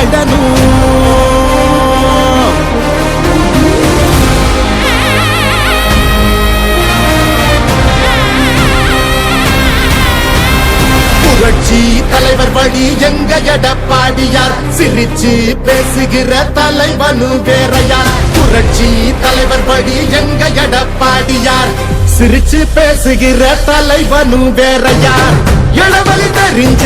ஆடணும். புரட்சி தலைவர் வழி எங்க எடப்பாடியார், சிரிச்சு பேசுகிற தலைவனு வேறையார். புரட்சி தலைவர் வழி எங்க எடப்பாடியார், சிரிச்சு பேசுகிற தலைவனு வேறையார். இளவலி தெரிஞ்ச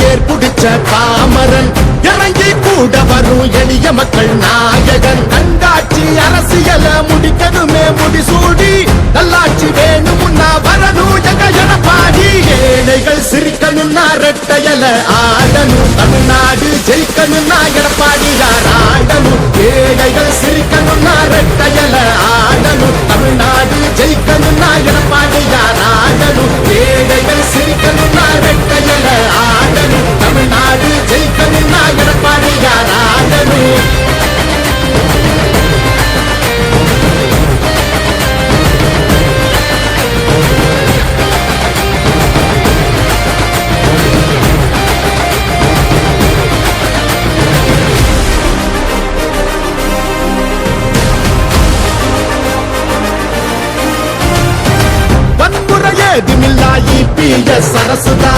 ஏற்புடிச்ச பாமரன், இறங்கி கூட வரும் எளிய மக்கள் நாயகன். கண்டாட்சி அரசியல முடிக்கணுமே முடிசூடி, நல்லாட்சி வேணும்னா வரணும் எங்க எடப்பாடி. ஏழைகள் சிரிக்கணும்னா ரெட்டையல ஆடணும், தமிழ்நாடு ஜெயிக்கணும்னா எடப்பாடியார் ஆடணும். ஏழைகள் சிரிக்கணும்னா ரெட்டையல ஆடணும், தமிழ்நாடு ஜெயிக்கணும்னா எடப்பாடியார் ஆடணும். ஏழைகள் சிரிக்கணும்னா ரெட்டையல ஆடணும், தமிழ்நாடு ஜெயிக்கணும்னா எடப்பாடியார் ஆடணும். சரசுதா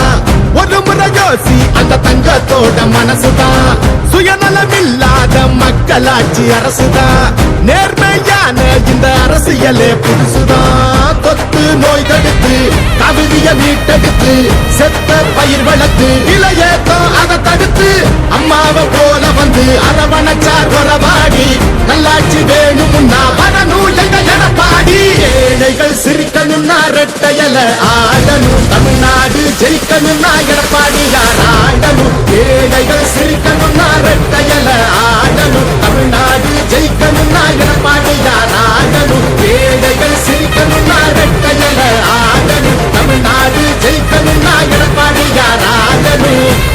ஒரு முறை யோசி, அந்த தங்கத்தோட மனசுதான். சுயநலமில்லாத மக்களாட்சி அரசுதான், நேர்மையான இந்த அரசியலே புதுசுதான். தொத்து நோய் தடுத்து கவிதைய மீட்டெடுத்து, செத்த பயிர் வளர்த்து இளையேத்தம் அதை தடுத்து, அம்மாவை போல வந்து அரவணைச்சார் உறவாடி. நல்லாட்சி வேணும்னா வரணும் எங்க எடப்பாடி. ஏழைகள் சிரிக்கணும்னா ரெட்டையல ஆடணும், தமிழ்நாடு ஜெயிக்கணும்னா எடப்பாடியார் ஆடணும். ஏழைகள் சிரிக்கணும்னா ரெட்டையல ஆடணும், தமிழ்நாடு ஜெயிக்கணும்னா எடப்பாடியார் ஆடணும். ஏழைகள் சிரிக்கணும்னா ரெட்டையல ஆடணும், தமிழ்நாடு ஜெயிக்கணும்னா எடப்பாடியார் ஆடணும்.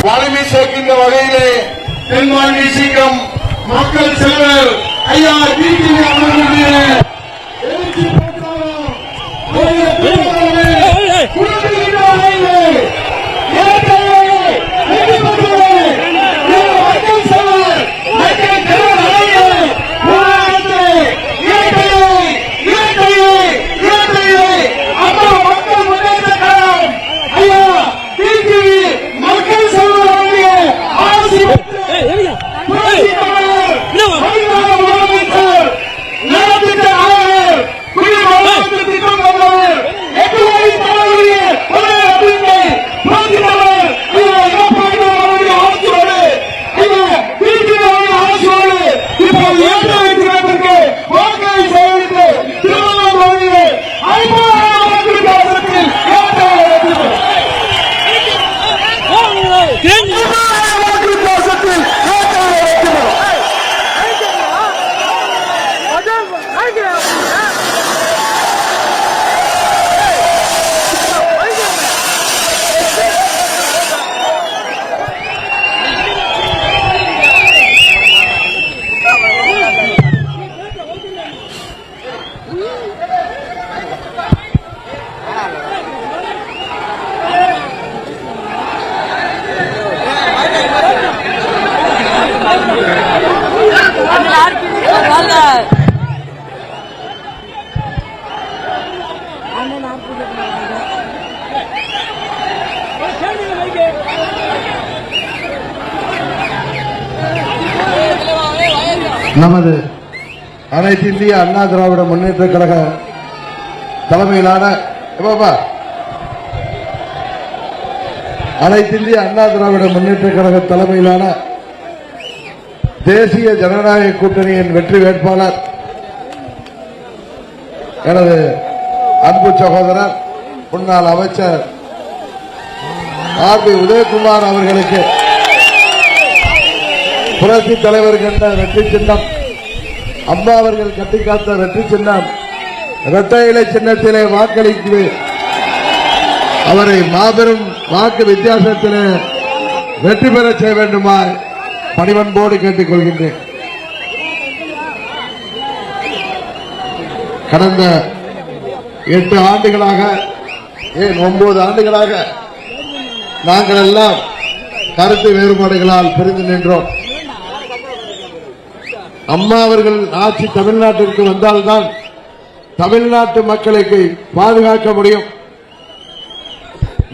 வலிமை சேர்க்கின்ற வகையிலே தென்மாண்டி சீக்கிரம் மக்கள் செல்வர் ஐயா வீட்டில் அவர்களுடைய நமது அனைத்து இந்திய அண்ணா திராவிட முன்னேற்ற கழக தலைமையிலான அனைத்து இந்திய அண்ணா திராவிட முன்னேற்ற கழக தலைமையிலான தேசிய ஜனநாயக கூட்டணியின் வெற்றி வேட்பாளர் எனது அன்பு சகோதரர் முன்னாள் அமைச்சர் ஆர்.பி. உதயகுமார் அவர்களுக்கு புரட்சி தலைவர் கண்ட வெற்றி சின்னம், அம்மா அவர்கள் கட்டிக்காத்த வெற்றி சின்னம் இரட்டை இலை சின்னத்திலே வாக்களித்து அவரை மாபெரும் வாக்கு வித்தியாசத்திலே வெற்றி பெற செய்ய வேண்டுமாய் பணிவன்போடு கேட்டுக் கொள்கின்றேன். கடந்த 8 ஆண்டுகளாக, ஏன் 9 ஆண்டுகளாக நாங்கள் எல்லாம் கருத்து வேறுபாடுகளால் பிரிந்து நின்றோம். அம்மா அவர்கள் ஆட்சி தமிழ்நாட்டிற்கு வந்தால்தான் தமிழ்நாட்டு மக்களுக்கு பாதுகாக்க முடியும்.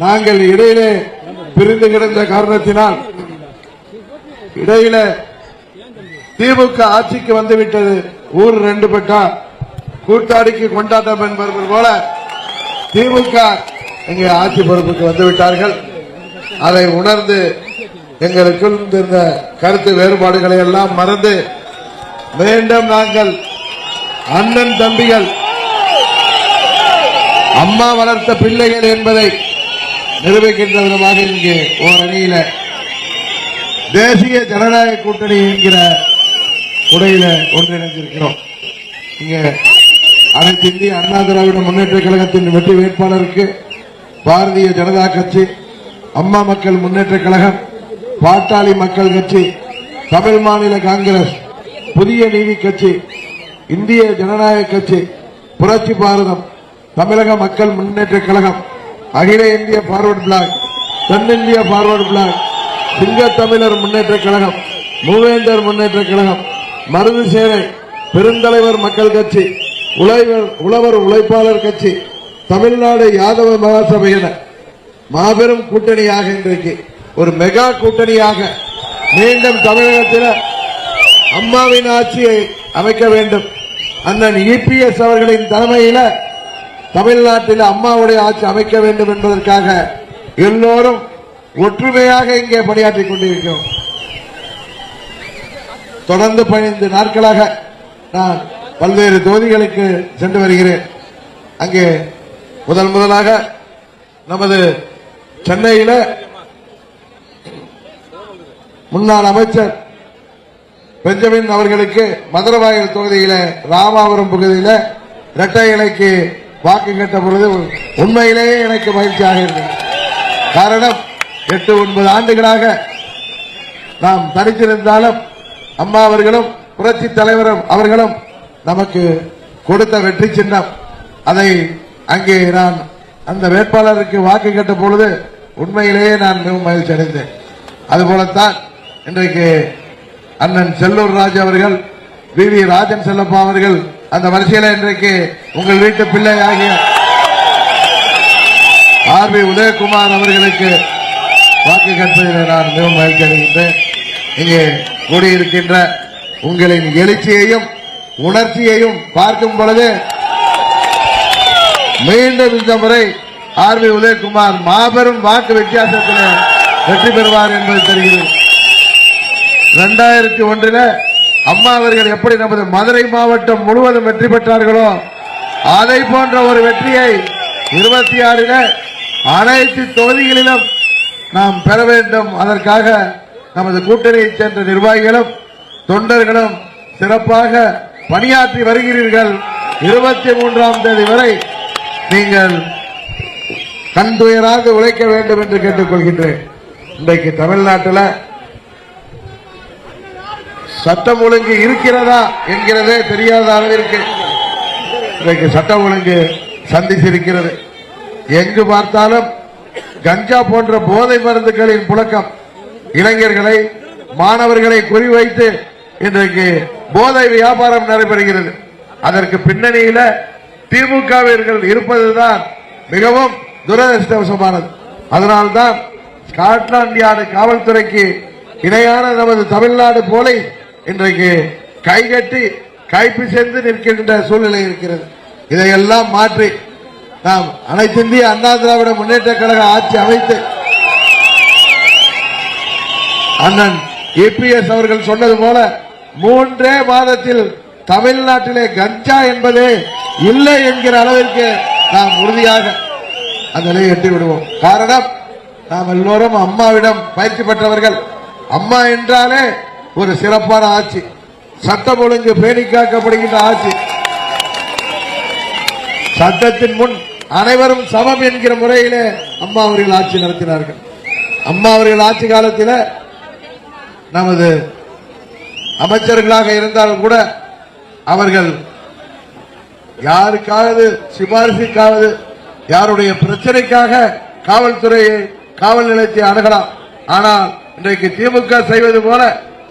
நாங்கள் இடையிலே பிரிந்து கிடந்த காரணத்தினால், இடையில திமுக ஆட்சிக்கு வந்துவிட்டது. ஊர் 2 பட்டா கூட்டாளிக்கு கொண்டாட்டம் என்பது போல திமுக இங்கே ஆட்சி பொறுப்புக்கு வந்துவிட்டார்கள். அதை உணர்ந்து எங்களுக்குள் இருந்த கருத்து வேறுபாடுகளை எல்லாம் மறந்து மீண்டும் நாங்கள் அண்ணன் தம்பிகள், அம்மா வளர்த்த பிள்ளைகள் என்பதை நிரூபிக்கின்ற விதமாக இங்கே ஓர் அணியில தேசிய ஜனநாயக கூட்டணி என்கிற உடையில ஒன்றிணைந்திருக்கிறோம். இங்க அனைத்து இந்திய அண்ணா திராவிட முன்னேற்ற கழகத்தின் வெற்றி வேட்பாளருக்கு பாரதிய ஜனதா கட்சி, அம்மா மக்கள் முன்னேற்ற கழகம், பாட்டாளி மக்கள் கட்சி, தமிழ் மாநில காங்கிரஸ், புதிய நீதி கட்சி, இந்திய ஜனநாயக கட்சி, புரட்சி பாரதம், தமிழக மக்கள் முன்னேற்ற கழகம், அகில இந்திய பார்வர்டு பிளாக், தென்னிந்திய பார்வர்டு பிளாக், சிங்க தமிழர் முன்னேற்ற கழகம், மூவேந்தர் முன்னேற்ற கழகம், மருதுசேனை, பெருந்தலைவர் மக்கள் கட்சி, உழவர் உழைப்பாளர் கட்சி, தமிழ்நாடு யாதவ மகாசபையின மாபெரும் கூட்டணியாக இன்றைக்கு ஒரு மெகா கூட்டணியாக மீண்டும் தமிழகத்தில் அம்மாவின் ஆட்சியை அமைக்க வேண்டும். அண்ணன் EPS அவர்களின் தலைமையில் தமிழ்நாட்டில் அம்மாவுடைய ஆட்சி அமைக்க வேண்டும் என்பதற்காக எல்லோரும் ஒற்றுமையாக இங்கே பணியாற்றிக் கொண்டிருக்கிறோம். தொடர்ந்து 15 நாட்களாக நான் பல்வேறு தொகுதிகளுக்கு சென்று வருகிறேன். அங்கே முதலாக நமது சென்னையில் முன்னாள் அமைச்சர் பெஞ்சமின் அவர்களுக்கு மதுரவாயல் தொகுதியில ராமாபுரம் பகுதியில் இரட்டை இலைக்கு வாக்கு கேட்ட பொழுது உண்மையிலேயே எனக்கு மகிழ்ச்சியாக இருந்தது. காரணம் 8-9 ஆண்டுகளாக நாம் தனித்திருந்தாலும் அம்மா அவர்களும் புரட்சி தலைவரும் அவர்களும் நமக்கு கொடுத்த வெற்றி சின்னம். அதை அங்கே நான் அந்த வேட்பாளருக்கு வாக்கு கேட்ட பொழுது உண்மையிலேயே நான் மிகவும் மகிழ்ச்சி அடைந்தேன். அதுபோலத்தான் இன்றைக்கு அண்ணன் செல்லூர் ராஜ் அவர்கள், VV ராஜன் செல்லப்பா அவர்கள் அந்த வரிசையில் இன்றைக்கு உங்கள் வீட்டு பிள்ளை ஆகிய RB உதயகுமார் அவர்களுக்கு வாக்கு கேட்பதில் நான் மிகவும் மகிழ்ச்சி அடைகின்றேன். இங்கே கூடியிருக்கின்ற உங்களின் எழுச்சியையும் உணர்ச்சியையும் பார்க்கும் பொழுது மீண்டும் இந்த முறை RB உதயகுமார் மாபெரும் வாக்கு வித்தியாசத்தில் வெற்றி பெறுவார் என்பது தெரிகிறது. 2001 அம்மா அவர்கள் எப்படி நமது மதுரை மாவட்டம் முழுவதும் வெற்றி பெற்றார்களோ அதை போன்ற ஒரு வெற்றியை 26 அனைத்து தொகுதிகளிலும் நாம் பெற வேண்டும். அதற்காக நமது கூட்டணியைச் சேர்ந்த நிர்வாகிகளும் தொண்டர்களும் சிறப்பாக பணியாற்றி வருகிறீர்கள். 23ஆம் தேதி வரை நீங்கள் கண் துயராக உழைக்க வேண்டும் என்று கேட்டுக்கொள்கின்றேன். இன்றைக்கு தமிழ்நாட்டில் சட்டம் ஒழுங்கு இருக்கிறதா என்கிறதே தெரியாத அளவிற்கு இன்றைக்கு சட்டம் ஒழுங்கு சந்தித்திருக்கிறது. எங்கு பார்த்தாலும் கஞ்சா போன்ற போதை மருந்துகளின் புழக்கம், இளைஞர்களை மாணவர்களை குறிவைத்து இன்றைக்கு போதை வியாபாரம் நடைபெறுகிறது. அதற்கு பின்னணியில திமுகவினர்கள் இருப்பதுதான் மிகவும் துரதிருஷ்டவசமானது. அதனால்தான் ஸ்காட்லாந்து யார்டு காவல்துறைக்கு இணையான நமது தமிழ்நாடு போலை இன்றைக்கு கைகட்டி கைப்பிசைந்து நிற்கின்ற சூழ்நிலை இருக்கிறது. இதையெல்லாம் மாற்றி நாம் அனைத்து இந்திய அண்ணா திராவிட முன்னேற்ற கழக ஆட்சி அமைத்து அண்ணன் EPS அவர்கள் சொன்னது போல 3 மாதத்தில் தமிழ்நாட்டிலே கஞ்சா என்பதே இல்லை என்கிற அளவிற்கு நாம் உறுதியாக அந்த நிலையை எட்டி விடுவோம். காரணம், நாம் எல்லோரும் அம்மாவிடம் பயிற்சி பெற்றவர்கள். அம்மா என்றாலே ஒரு சிறப்பான ஆட்சி, சட்டம் ஒழுங்கு பேணி காக்கப்படுகின்ற ஆட்சி, சட்டத்தின் முன் அனைவரும் சமம் என்கிற முறையிலே அம்மா அவர்கள் ஆட்சி நடத்தினார்கள். அம்மா அவர்கள் ஆட்சி காலத்தில் நமது அமைச்சர்களாக இருந்தாலும் கூட அவர்கள் யாருக்காவது சிபாரிசுக்காவது யாருடைய பிரச்சனைக்காக காவல்துறையை காவல் நிலையத்தை அணுகலாம். ஆனால் இன்றைக்கு திமுக செய்வது போல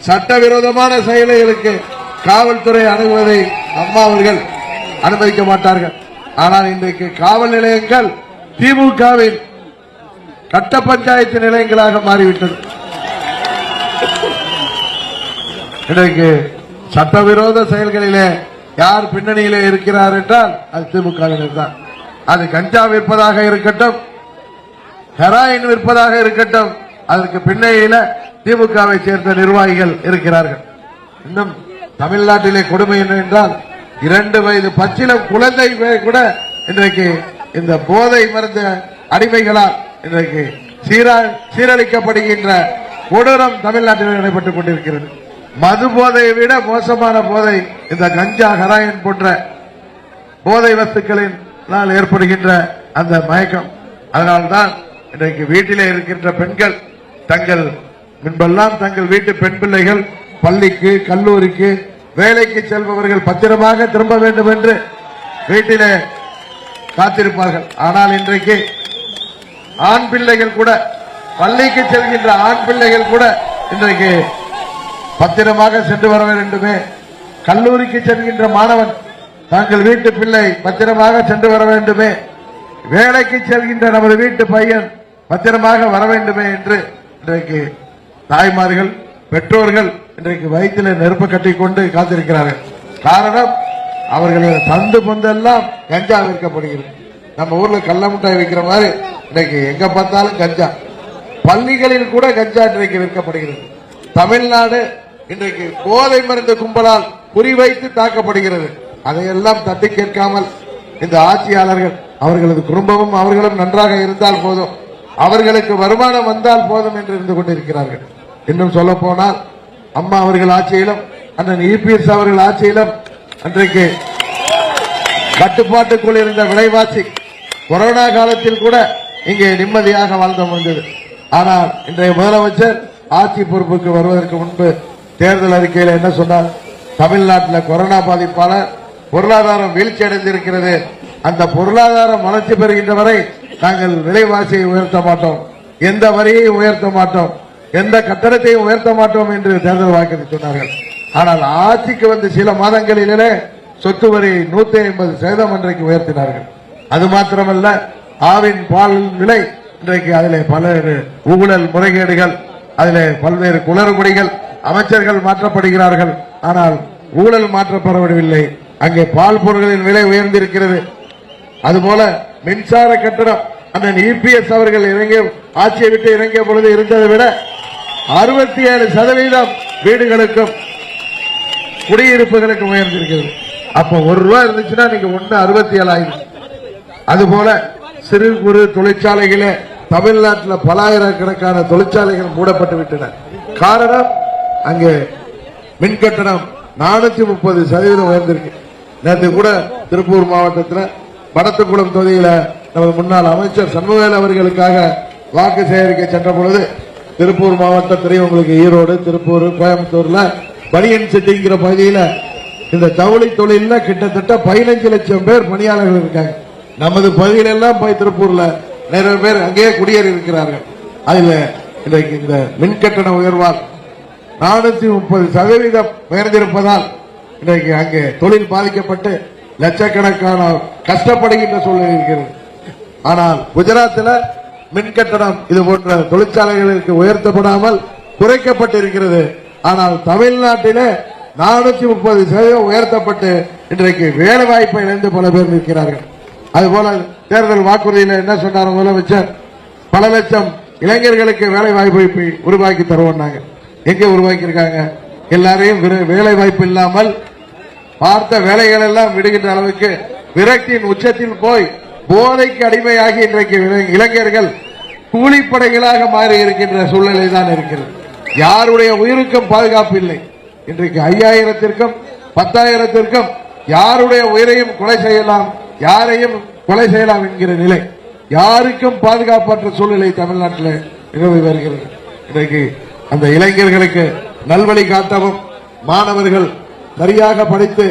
சட்டவிரோதமான செயல்களுக்கு காவல்துறை அணுகுவதை அம்மா அவர்கள் அனுமதிக்க மாட்டார்கள். ஆனால் இன்றைக்கு காவல் நிலையங்கள் திமுகவின் கட்ட பஞ்சாயத்து நிலையங்களாக மாறிவிட்டது. இன்றைக்கு சட்டவிரோத செயல்களிலே யார் பின்னணியிலே இருக்கிறார் என்றால் அது திமுகவினர் தான். அது கஞ்சா விற்பதாக இருக்கட்டும், ஹெராயின் விற்பதாக இருக்கட்டும், அதற்கு பின்னணியில திமுகவை சேர்ந்த நிர்வாகிகள் இருக்கிறார்கள். இன்னும் தமிழ்நாட்டிலே கொடுமை என்னவென்றால் 2 வயது பச்சிலம் குழந்தை கூட இன்றைக்கு இந்த போதை மருந்து அடிமைகளால் இன்றைக்கு சீரழிக்கப்படுகின்ற கொடூரம் தமிழ்நாட்டில் நடைபெற்றுக் கொண்டிருக்கிறது. மது போதையை விட மோசமான போதை இந்த கஞ்சா ஹெராயின் போன்ற போதை வஸ்துக்களின் ஏற்படுகின்ற அந்த மயக்கம். அதனால்தான் இன்றைக்கு வீட்டிலே இருக்கின்ற பெண்கள் முன்பெல்லாம் தங்கள் வீட்டு பெண் பிள்ளைகள் பள்ளிக்கு கல்லூரிக்கு வேலைக்கு செல்பவர்கள் பத்திரமாக திரும்ப வேண்டும் என்று வீட்டிலே காத்திருப்பார்கள். ஆனால் இன்றைக்கு ஆண் பிள்ளைகள் கூட பள்ளிக்கு செல்கின்ற ஆண் பிள்ளைகள் கூட இன்றைக்கு பத்திரமாக சென்று வர வேண்டுமே, கல்லூரிக்கு செல்கின்ற மாணவன் தங்கள் வீட்டு பிள்ளை பத்திரமாக சென்று வர வேண்டுமே, வேலைக்கு செல்கின்ற நமது வீட்டு பையன் பத்திரமாக வர வேண்டுமே என்று இன்றைக்கு தாய்மார்கள் பெற்றோர்கள் இன்றைக்கு வயிற்றில் நெருப்பு கட்டி கொண்டு காத்திருக்கிறார்கள். காரணம் அவர்கள் சந்து பொந்தெல்லாம் கஞ்சா விற்கப்படுகிறது. நம்ம ஊர்ல கள்ள முட்டாய் விற்கிற மாதிரி இன்றைக்கு எங்க பார்த்தாலும் கஞ்சா, பள்ளிகளில் கூட கஞ்சா இன்றைக்கு விற்கப்படுகிறது. தமிழ்நாடு இன்றைக்கு போதை மருந்து கும்பலால் குறிவைத்து தாக்கப்படுகிறது. அதையெல்லாம் தட்டி கேட்காமல் இந்த ஆட்சியாளர்கள் அவர்களது குடும்பமும் அவர்களும் நன்றாக இருந்தால் போதும், அவர்களுக்கு வருமானம் வந்தால் போதும் என்று இருந்து கொண்டிருக்கிறார்கள். இன்னும் சொல்ல போனால் அம்மா அவர்கள் ஆட்சியிலும் அண்ணன் இபிஎஸ் அவர்கள் ஆட்சியிலும் அன்றைக்கு கட்டுப்பாட்டுக்குள் இருந்த விலைவாசி கொரோனா காலத்தில் கூட இங்கே நிம்மதியாக வாழ்ந்து வந்தது. ஆனால் இன்றைய முதலமைச்சர் ஆட்சி பொறுப்புக்கு வருவதற்கு முன்பு தேர்தல் அறிக்கையில் என்ன சொன்னார்? தமிழ்நாட்டில் கொரோனா பாதிப்பான பொருளாதாரம் வீழ்ச்சி அடைந்திருக்கிறது, அந்த பொருளாதாரம் வளர்ச்சி பெறுகின்ற வரை நாங்கள் விலைவாசியை உயர்த்த மாட்டோம், எந்த வரியை உயர்த்த மாட்டோம், எந்த கட்டணத்தையும் உயர்த்த மாட்டோம் என்று தேர்தல் வாக்குறுதி சொன்னார்கள். ஆனால் ஆட்சிக்கு வந்து சில மாதங்களிலே சொத்து வரியை 150% அன்றைக்கு உயர்த்தினார்கள். அது மாத்திரமல்ல, ஆவின் பால் விலை இன்றைக்கு அதிலே பல்வேறு ஊழல் முறைகேடுகள், அதிலே பல்வேறு குளறுபடிகள், அமைச்சர்கள் மாற்றப்படுகிறார்கள், ஆனால் ஊழல் மாற்றப்படவில்லை. அங்கே பால் பொருட்களின் விலை உயர்ந்திருக்கிறது. அதுபோல மின்சார கட்டணம் அண்ணன் இபிஎஸ் அவர்கள் ஆட்சியை விட்டு இறங்கிய பொழுது இருந்ததை விட 67% வீடுகளுக்கும் குடியிருப்புகளுக்கும் உயர்ந்திருக்கிறது. அப்ப ₹1 இருந்துச்சுன்னா நீங்க 67 ஆயிரம். அதுபோல சிறு குறு தொழிற்சாலைகளே தமிழ்நாட்டில் பல ஆயிரக்கணக்கான தொழிற்சாலைகள் மூடப்பட்டு விட்டன. காரணம் அங்கே மின் கட்டணம் 430% உயர்ந்திருக்கு. நேற்று கூட திருப்பூர் மாவட்டத்தில் படத்துக்குளம் தொகுதியில நமது முன்னாள் அமைச்சர் சண்முகவேல் அவர்களுக்காக வாக்கு சேகரிக்க சென்ற பொழுது திருப்பூர் மாவட்டத்திலேயே உங்களுக்கு ஈரோடு, திருப்பூர், கோயம்புத்தூர்ல பனியன் சிட்டிங்கிற பகுதியில் இந்த ஜவுளி தொழில கிட்டத்தட்ட 15 லட்சம் பேர் பணியாளர்கள் இருக்காங்க. நமது பகுதியிலெல்லாம் போய் திருப்பூர்ல நிறைய பேர் அங்கேயே குடியேறி இருக்கிறார்கள். அதுல இன்றைக்கு இந்த மின்கட்டண உயர்வால் 430% உயர்ந்திருப்பதால் இன்றைக்கு அங்கே தொழில் பாதிக்கப்பட்டு லட்சக்கணக்கான கஷ்டப்படுகின்ற சூழ்நிலை இருக்கிறது. ஆனால் குஜராத்தில் மின்கட்டணம் இது போன்ற தொழிற்சாலைகளுக்கு உயர்த்தப்படாமல் குறைக்கப்பட்டிருக்கிறது. ஆனால் தமிழ்நாட்டிலே 430% உயர்த்தப்பட்டு இன்றைக்கு வேலை வாய்ப்பை இழந்து பல பேர் நிற்கிறார்கள். அதுபோல தேர்தல் வாக்குறுதியில் என்ன சொன்னார் முதலமைச்சர்? பல லட்சம் இளைஞர்களுக்கு வேலை வாய்ப்பை உருவாக்கி தருவோம். எங்கே உருவாக்கி இருக்காங்க? எல்லாரையும் வேலை வாய்ப்பு இல்லாமல் பார்த்த வேலைகள் எல்லாம் விடுகின்ற அளவுக்கு விரக்தியின் உச்சத்தில் போய் போதைக்கு அடிமையாகி இன்றைக்கு இளைஞர்கள் கூலிப்படைகளாக மாறி இருக்கின்ற சூழ்நிலை தான் இருக்கிறது. யாருடைய உயிருக்கும் பாதுகாப்பு இல்லை. இன்றைக்கு 5000த்திற்கும் 10,000த்திற்கும் யாருடைய உயிரையும் கொலை செய்யலாம், யாரையும் கொலை செய்யலாம் என்கிற நிலை, யாருக்கும் பாதுகாப்பற்ற சூழ்நிலை தமிழ்நாட்டில் நிலவி வருகிறது. இன்றைக்கு அந்த இளைஞர்களுக்கு நல்வழி காட்டவும், மாணவர்கள் சரியாக படித்து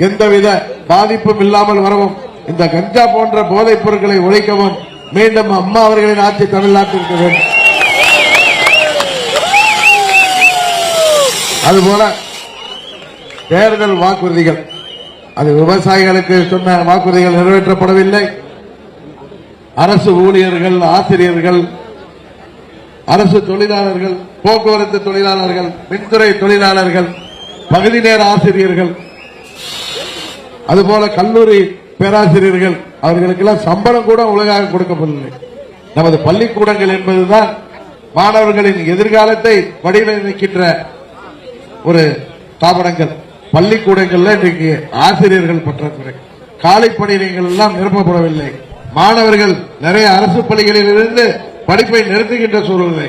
எந்தவித பாதிப்பும் இல்லாமல் வரவும் இந்த கஞ்சா போன்ற போதைப் பொருட்களை ஒழிக்கவும் மீண்டும் அம்மா அவர்களின் ஆட்சி தமிழ்நாட்டிற்கு வேண்டும். அதுபோல தேர்தல் வாக்குறுதிகள், அது விவசாயிகளுக்கு சொன்ன வாக்குறுதிகள் நிறைவேற்றப்படவில்லை. அரசு ஊழியர்கள், ஆசிரியர்கள், அரசு தொழிலாளர்கள், போக்குவரத்து தொழிலாளர்கள், மின்துறை தொழிலாளர்கள், பகுதி நேர ஆசிரியர்கள், அதுபோல கல்லூரி பேராசிரியர்கள், அவர்களுக்கெல்லாம் சம்பளம் கூட ஒழுங்காக கொடுக்கப்படவில்லை. நமது பள்ளிக்கூடங்கள் என்பதுதான் மாணவர்களின் எதிர்காலத்தை வடிவமைக்கின்ற ஒரு ஸ்தாபனங்கள். பள்ளிக்கூடங்கள்ல இன்றைக்கு ஆசிரியர்கள் பற்றாக்குறை, காலை பணியிடங்கள் எல்லாம் நிரப்பப்படவில்லை. மாணவர்கள் நிறைய அரசு பள்ளிகளில் இருந்து படிப்பை நிறுத்துகின்ற சூழ்நிலை.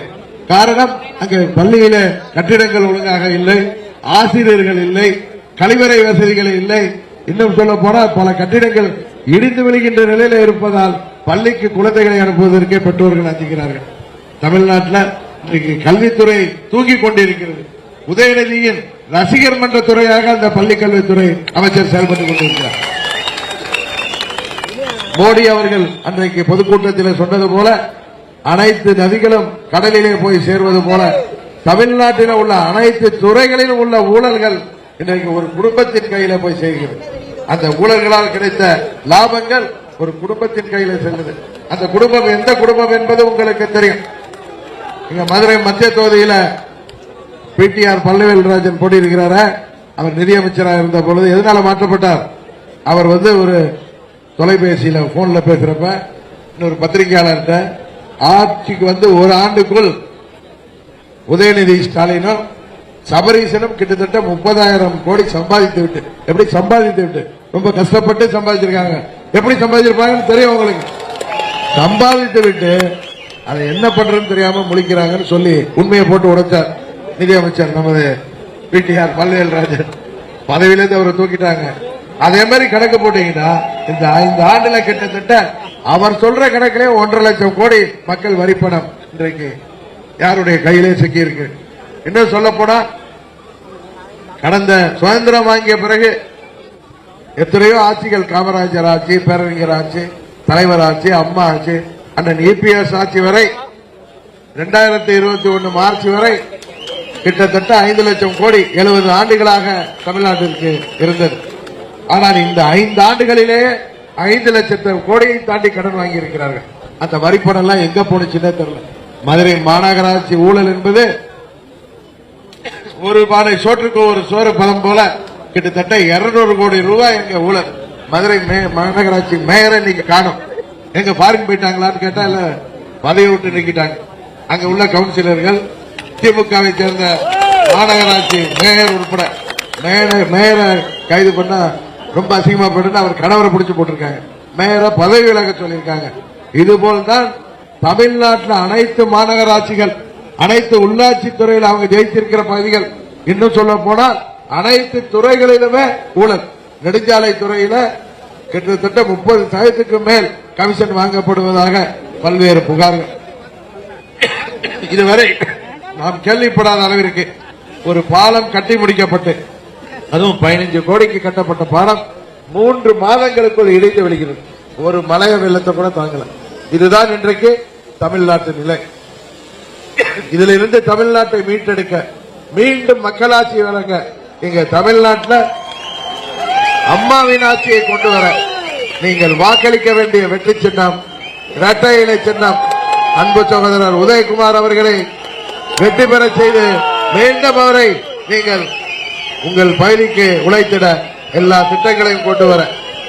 காரணம், அங்கு பள்ளியில கட்டிடங்கள் ஒழுங்காக இல்லை, ஆசிரியர்கள் இல்லை, கழிவறை வசதிகள் இல்லை. இன்னும் சொல்ல போனால் பல கட்டிடங்கள் இடிந்து விழுகின்ற நிலையில இருப்பதால் பள்ளிக்கு குழந்தைகளை அனுப்புவதற்கே பெற்றோர்கள் அஞ்சுகிறார்கள். தமிழ்நாட்டில் இன்றைக்கு கல்வித்துறை தூங்கிக் கொண்டிருக்கிறது. உதயநிதியின் ரசிகர் மன்ற துறையாக அந்த பள்ளிக் கல்வித்துறை அமைச்சர் செயல்பட்டுக் கொண்டிருக்கிறார். மோடி அவர்கள் அன்றைக்கு பொதுக்கூட்டத்தில் சொன்னது போல அனைத்து நதிகளும் கடலிலே போய் சேர்வது போல தமிழ்நாட்டில் உள்ள அனைத்து துறைகளிலும் உள்ள ஊழல்கள் இன்றைக்கு ஒரு குடும்பத்தின் கையில போய் சேர்கிறது. அந்த ஊழல்களால் கிடைத்த லாபங்கள் ஒரு குடும்பத்தின் கையில செல்லுது. அந்த குடும்பம் எந்த குடும்பம் என்பது உங்களுக்கு தெரியும். இங்க மதுரை மத்திய தொகுதியில பிடிஆர் பழனிவேல்ராஜன் போட்டியிருக்கிறார. அவர் நிதியமைச்சராக இருந்த பொழுது எதனால மாற்றப்பட்டார்? அவர் ஒரு தொலைபேசியில போன்ல பேசுறப்ப இன்னொரு பத்திரிகையாளர்கிட்ட ஆட்சிக்கு ஒரு ஆண்டுக்குள் உதயநிதி ஸ்டாலினும் சபரீசனும் கிட்டத்தட்ட 30,000 கோடி சம்பாதித்து விட்டு, எப்படி சம்பாதித்து விட்டு, ரொம்ப கஷ்டப்பட்டு சம்பாதிச்சிருக்காங்க. எப்படி சம்பாதிச்சிருப்பாங்கன்னு தெரியும் உங்களுக்கு. சம்பாதித்து விட்டு அதை என்ன பண்றதுன்னு தெரியாம முழிக்கிறாங்கன்னு சொல்லி உண்மையை போட்டு உடைச்சார் நிதியமைச்சர் நமது பிடிஆர் பழனிவேல்ராஜன். பதவியிலிருந்து அவரை தூக்கிட்டாங்க. அதே மாதிரி கணக்கு போட்டீங்கன்னா இந்த 5 ஆண்டுல கிட்டத்தட்ட அவர் சொல்ற கணக்கிலே 1.5 லட்சம் கோடி மக்கள் வரிப்பணம் இன்றைக்கு யாருடைய கையிலே சிக்கி இருக்கு. இன்னும் சொல்ல போனா கடந்த சுதந்திரம் வாங்கிய பிறகு எத்தனையோ ஆட்சிகள், காமராஜர் ஆட்சி, பேரறிஞர் ஆட்சி, தலைவர் ஆட்சி, அம்மா ஆட்சி, அண்ணன் இபிஎஸ் ஆட்சி வரை 2021 மார்ச் வரை கிட்டத்தட்ட 5 லட்சம் கோடி 70 ஆண்டுகளாக தமிழ்நாட்டிற்கு இருந்தது. ஆனால் இந்த 5 ஆண்டுகளிலே 5 லட்சம் கோடியை தாண்டி கடன் வாங்கி இருக்கிறார்கள். அந்த வரிப்பணம் எல்லாம் எங்க போனுச்சுன்னே தெரியல. மதுரை மாநகராட்சி ஊழல் என்பது ஒரு பானை சோற்றுக்கு ஒரு சோறு பதம் போல கிட்டத்தட்ட 200 கோடி ரூபாய் எங்க ஊழல். மதுரை மாநகராட்சி மேயரை இன்னைக்கு காணும். எங்க ஃபாரின் போயிட்டாங்களான்னு கேட்டா இல்ல, பதவியை விட்டு நீக்கிட்டாங்க. அங்க உள்ள கவுன்சிலர்கள், திமுகவை சேர்ந்த மாநகராட்சி மேயர் உட்பட மேயரை கைது பண்ண ரொம்ப அசிங்கமா போட்டு அவர் கணவரை பிடிச்சு போட்டிருக்காங்க. மேயரை பதவி விலக சொல்லியிருக்காங்க. இதுபோல்தான் தமிழ்நாட்டில் அனைத்து மாநகராட்சிகள், அனைத்து உள்ளாட்சி துறையில் அவங்க ஜெயித்திருக்கிற பகுதிகள். இன்னும் சொல்ல போனால் அனைத்து துறைகளிலுமே ஊழல். நெடுஞ்சாலை துறையில கிட்டத்தட்ட 30% மேல் கமிஷன் வாங்கப்படுவதாக பல்வேறு புகார்கள். இதுவரை நாம் கேள்விப்படாத அளவிற்கு ஒரு பாலம் கட்டி முடிக்கப்பட்டு, அதுவும் 15 கோடிக்கு கட்டப்பட்ட பாலம் 3 மாதங்களுக்குள் இடிந்து விழுகிறது. ஒரு மழை வெள்ளத்தை கூட தாங்கல. இதுதான் இன்றைக்கு தமிழ்நாட்டு நிலை. இதிலிருந்து தமிழ்நாட்டை மீட்டெடுக்க, மீண்டும் மக்களாட்சி வழங்க, இங்க தமிழ்நாட்டில் அம்மாவின் ஆட்சியை கொண்டு வர நீங்கள் வாக்களிக்க வேண்டிய வெற்றி சின்னம் இரட்டை இலை சின்னம். அன்பு சகோதரர் உதயகுமார் அவர்களை வெற்றி பெற செய்து மீண்டும் அவரை நீங்கள் உங்கள் பயிரிக்கு உழைத்திட எல்லா திட்டங்களையும் கொண்டு வர.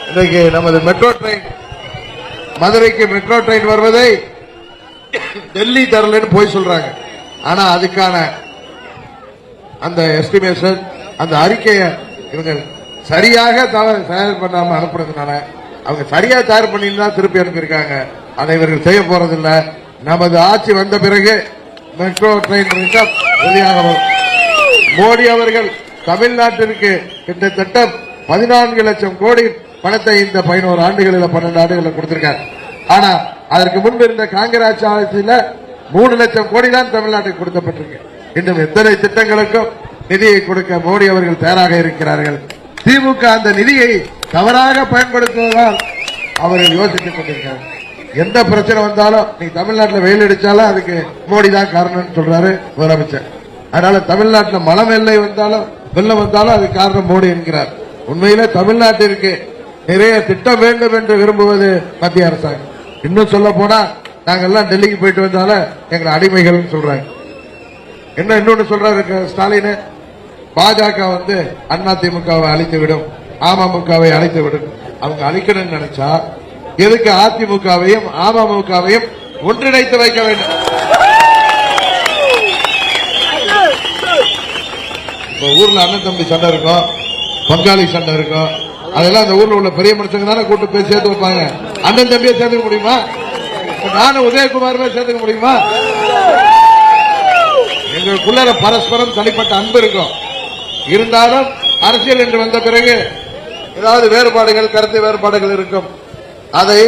இன்றைக்கு நமது மெட்ரோ ட்ரெயின், மதுரைக்கு மெட்ரோ ட்ரெயின் வருவதை டெல்லி தரலன்னு போய் சொல்றாங்க. ஆனா அதுக்கான அந்த எஸ்டிமேஷன், அந்த அறிக்கையை இவங்க சரியாக தயார் பண்ணாம அனுப்புறதுனால, அவங்க சரியா தயார் பண்ணிருந்தா திருப்பி அனுப்பியிருக்காங்க. அதை இவர்கள் செய்ய போறதில்லை. நமது ஆட்சி வந்த பிறகு மெட்ரோ ட்ரெயின் வெளியாக வரும். மோடி அவர்கள் தமிழ்நாட்டிற்கு கிட்டத்தட்ட 14 லட்சம் கோடி பணத்தை இந்த 11 ஆண்டுகளில் 12 ஆண்டுகளில் கொடுத்திருக்காங்க. ஆனா அதற்கு முன்பு இருந்த காங்கிரஸ் ஆட்சியில் 3 லட்சம் கோடி தான் தமிழ்நாட்டுக்கு கொடுக்கப்பட்டிருக்கு. இன்னும் எத்தனை திட்டங்களுக்கும் நிதியை கொடுக்க மோடி அவர்கள் தயாராக இருக்கிறார்கள். திமுக அந்த நிதியை தவறாக பயன்படுத்துவதால் அவர்கள் யோசித்துக் கொண்டிருக்கிறார். எந்த பிரச்சனை வந்தாலும் நீ தமிழ்நாட்டில் வெயில் அடிச்சாலும் அதுக்கு மோடி தான் காரணம் சொல்றாரு முதலமைச்சர். அதனால தமிழ்நாட்டில் மழை வெள்ளை வந்தாலும் வெள்ளம் வந்தாலும் அது காரணம் மோடி என்கிறார். உண்மையில தமிழ்நாட்டிற்கு நிறைய திட்டம் வேண்டும் என்று விரும்புவது மத்திய அரசாங்கம். இன்னும் சொல்ல போனா நாங்கெல்லாம் டெல்லிக்கு போயிட்டு வந்தாலும் எங்களை அடிமைகள் சொல்றாங்க. என்ன இன்னொன்னு சொல்றாரு ஸ்டாலின், பாஜக அதிமுகவை அழித்து விடும், அமமுகவை அழித்து விடும். அவங்க அழிக்கணும்னு நினைச்சா எதுக்கு அதிமுகவையும் அமமுகவையும் ஒன்றிணைத்து வைக்க வேண்டும்? ஊர்ல அண்ணன் தம்பி சண்டை இருக்கும், பங்காளி சண்டை இருக்கும், அதெல்லாம் அந்த ஊர்ல உள்ள பெரிய மனுஷங்க தானே கூட்டு போய் சேர்த்து வைப்பாங்க. அண்ணன் தம்பியை சேர்த்துக்க முடியுமா? நானும் உதயகுமார் சேர்த்துக்க முடியுமா? எங்களுக்குள்ள பரஸ்பரம் தனிப்பட்ட அன்பு இருக்கும். இருந்தாலும் அரசியல் என்று வந்த பிறகு ஏதாவது வேறுபாடுகள், கருத்து வேறுபாடுகள் இருக்கும். அதை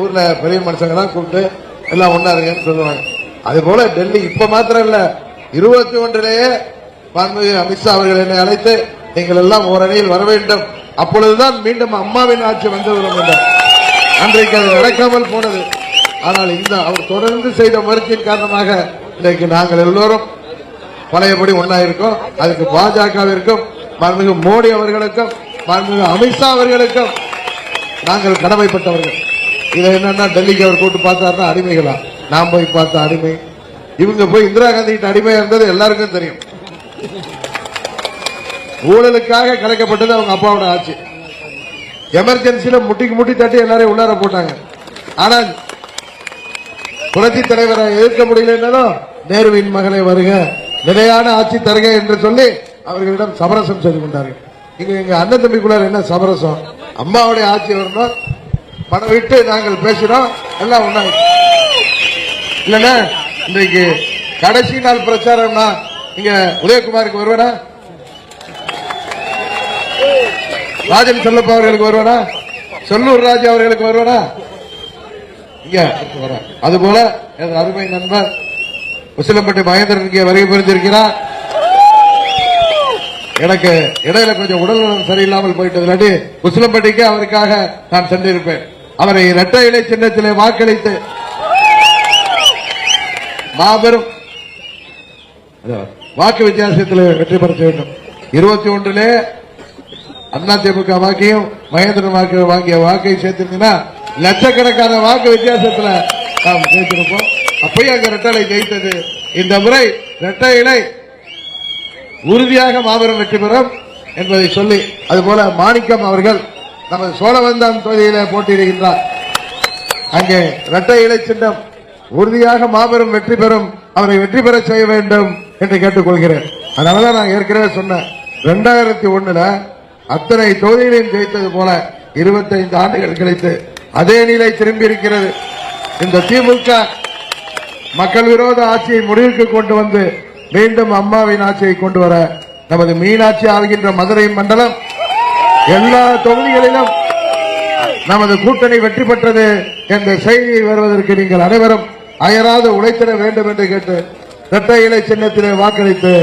ஊர்ல பெரிய மனுஷங்க தான் கூப்பிட்டு எல்லாம் ஒன்னாருங்கன்னு சொல்லுவாங்க. அது போல டெல்லி இப்ப மாத்திரம் இல்ல, 21 அமித்ஷா அவர்கள் என்னை அழைத்து நீங்கள் எல்லாம் ஓரணியில் வர வேண்டும், அப்பொழுதுதான் மீண்டும் அம்மாவின் ஆட்சி வந்துவிடும் என்றார். அன்றைக்கு அது நடக்காமல் போனது. ஆனால் இந்த அவர் தொடர்ந்து செய்த முயற்சியின் காரணமாக இன்றைக்கு நாங்கள் எல்லோரும் பழையபடி ஒன்னா இருக்கோம். அதுக்கு பாஜகவிற்கும் மாண்புமிகு மோடி அவர்களுக்கும் மாண்புமிகு அமித்ஷா அவர்களுக்கும் நாங்கள் கடமைப்பட்டவர்கள். இதை என்னன்னா டெல்லிக்கு அவர் கூட்டு பார்த்தாருன்னா அடிமைகளா? நான் போய் பார்த்த அடிமை, இவங்க போய் இந்திரா காந்தி கிட்ட அடிமையா இருந்தது எல்லாருக்கும் தெரியும். ஊழலுக்காக கலைக்கப்பட்டது அவங்க அப்பாவோட ஆட்சி. எமர்ஜென்சியில முட்டிக்கு முட்டி தட்டி எல்லாரையும் உள்ளார போட்டாங்க. ஆனால் புரட்சி தலைவரை எதிர்க்க முடியலன்னாலும் நேருவின் மகளை வருக, நிலையான ஆட்சி தருக என்று சொல்லி அவர்களிடம் சமரசம் செய்து கொண்டார்கள். இங்க எங்க அண்ணன் தம்பிக்குள்ளார் என்ன சமரசம்? அம்மாவுடைய ஆட்சி வரணும், பணம் விட்டு நாங்கள் பேசுறோம், எல்லாம் ஒண்ணா. இல்லன்னா இன்றைக்கு கடைசி நாள் பிரச்சாரம்னா இங்க உதயகுமாருக்கு வருவானா, ராஜன் செல்லப்பா அவர்களுக்கு வருவானா, செல்லூர் ராஜா அவர்களுக்கு வருவானா? இங்க வர. அதுபோல அருமை நண்பர் உசிலம்பட்டி மகேந்திரன் இங்கே வருகை புரிந்திருக்கிறார். எனக்கு இடையில கொஞ்சம் உடல்நலம் சரியில்லாமல் போயிட்டது. உசிலம்பட்டிக்கு அவருக்காக நான் சென்றிருப்பேன். அவரை இரட்டை இலை சின்னத்திலே வாக்களித்து மாபெரும் வாக்கு வித்தியாசத்தில் வெற்றி பெற வேண்டும். 21 அதிமுக வாக்கையும் மகேந்திரன் வாங்கிய வாக்கை சேர்த்திருந்தீங்கன்னா லட்சக்கணக்கான வாக்கு வித்தியாசத்தில் நாம் ஜெயித்திருப்போம். அப்பயும் அங்க இரட்டை ஜெயித்தது. இந்த முறை இரட்டை இலை உறுதியாக மாபெரும் வெற்றி பெறும் என்பதை சொல்லி, அதுபோல மாணிக்கம் அவர்கள் நமது சோழவந்தான் தொகுதியிலே போட்டியிடுகின்றார். அங்கே இரட்டை இலை சின்னம் உறுதியாக மாபெரும் வெற்றி பெறும், அவரை வெற்றி பெற செய்ய வேண்டும் என்று கேட்டுக்கொள்கிறேன். அதனாலதான் நான் ஏற்கனவே சொன்னேன், 2001 அத்தனை தொகுதிகளையும் ஜெயித்தது போல 25 ஆண்டுகள் கழித்து அதே நிலை திரும்பி இருக்கிறது. இந்த திமுக மக்கள் விரோத ஆட்சியை முடிவுக்கு கொண்டு வந்து மீண்டும் அம்மாவின் ஆட்சியை கொண்டு வர நமது மீனாட்சி ஆகின்ற மதுரை மண்டலம் எல்லா தொகுதிகளிலும் நமது கூட்டணி வெற்றி பெற்றது என்ற செய்தியை வருவதற்கு நீங்கள் அனைவரும் அயராது உழைத்திட வேண்டும் என்று கேட்டு இரட்டை இலை சின்னத்திலே வாக்களித்து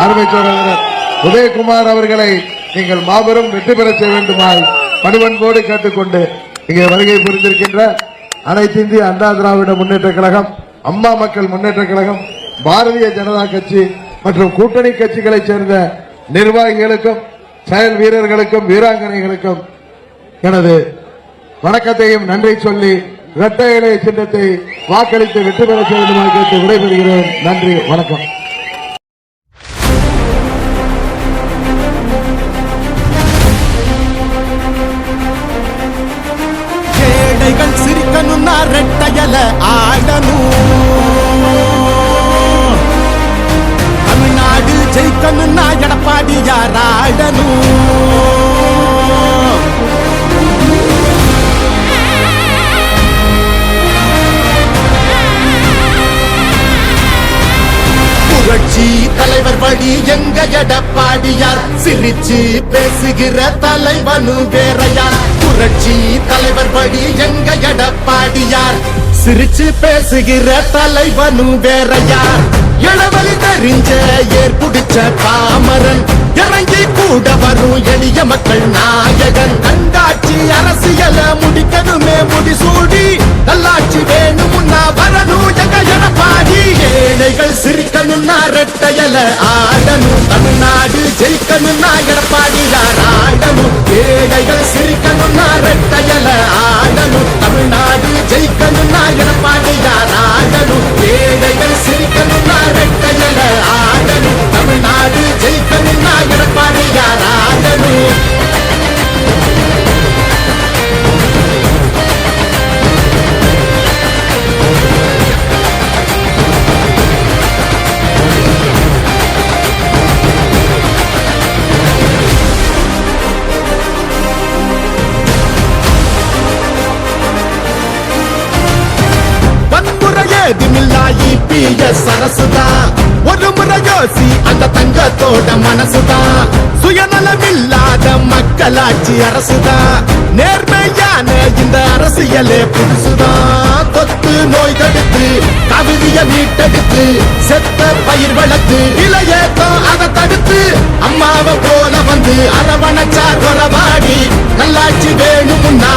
அருமை சகோதரர் உதயகுமார் அவர்களை நீங்கள் மாபெரும் வெற்றி பெற செய்ய வேண்டுமாய் பணிவன்போடு கேட்டுக்கொண்டு இங்கே வருகை புரிந்திருக்கின்ற அனைத்து இந்திய அண்ணா திராவிட முன்னேற்ற கழகம், அம்மா மக்கள் முன்னேற்ற கழகம், பாரதிய ஜனதா கட்சி மற்றும் கூட்டணி கட்சிகளைச் சேர்ந்த நிர்வாகிகளுக்கும் செயல் வீரர்களுக்கும் வீராங்கனைகளுக்கும் எனது வணக்கத்தையும் நன்றி சொல்லி இரட்டை இலை சின்னத்தை வாக்களித்து வெற்றி பெற செய்ய வேண்டுமாய் கேட்டு விடைபெறுகிறேன். நன்றி, வணக்கம். ஏழைகள் சிரிக்கணும்னா ரெட்டையல ஆடணும், தமிழ்நாடு ஜெயிக்கணும்னா எடப்பாடி யார் ஆடணும். புரட்சி தலைவர் வழி எங்க எடப்பாடியார், சிரிச்சு பேசுகிற தலைவனு வேறையார். புரட்சி தலைவர் வழி எங்க எடப்பாடியார், சிரிச்சு பேசுகிற தலைவனும் வேற யார் இளவலி தெரிஞ்ச ஏற்புடிச்ச பாமரன் இறங்கி கூட வரும் எளிய மக்கள் நாயகன் கண்டாட்சி அரசியல முடிக்கணுமே முடிசூடி நல்லாட்சி வேணும்னா வரணும் எங்க எடப்பாடி ஏழைகள் சிரிக்கணும்னா ரெட்டையல ஆடணும் தமிழ்நாடு ஜெயிக்கணும்னா எடப்பாடி யார் ஆடணும் ஏழைகள் சிரிக்கணும்னா ரெட்டையல ஆடணும் தமிழ்நாடு ஜெயிக்கணும்னா எடப்பாடி யார் ஆடணும் ஏழைகள் சிரிக்கணும்னா ரெட்டையல ஆடணும் தமிழ்நாடு ஜெயிக்கணும்னா எடப்பாடி யார் ஆடணும் ஏதுமில்லாயி பிஎஸ் அரசுதான் ஒரு முறை யோசி அந்த தங்கத்தோட மனசுதான் சுயநலமில்லாத மக்களாட்சி அரசுதான் நேர்மையான இந்த அரசியலே புதுசுதான் தொத்து நோய் தடுத்து கவிதைய மீட்டெடுத்து செத்த பயிர் வளர்த்து இளையேத்தம் அதை தடுத்து அம்மாவை போல வந்து அரவணைச்சார் வரவாடி நல்லாட்சி வேணும்னா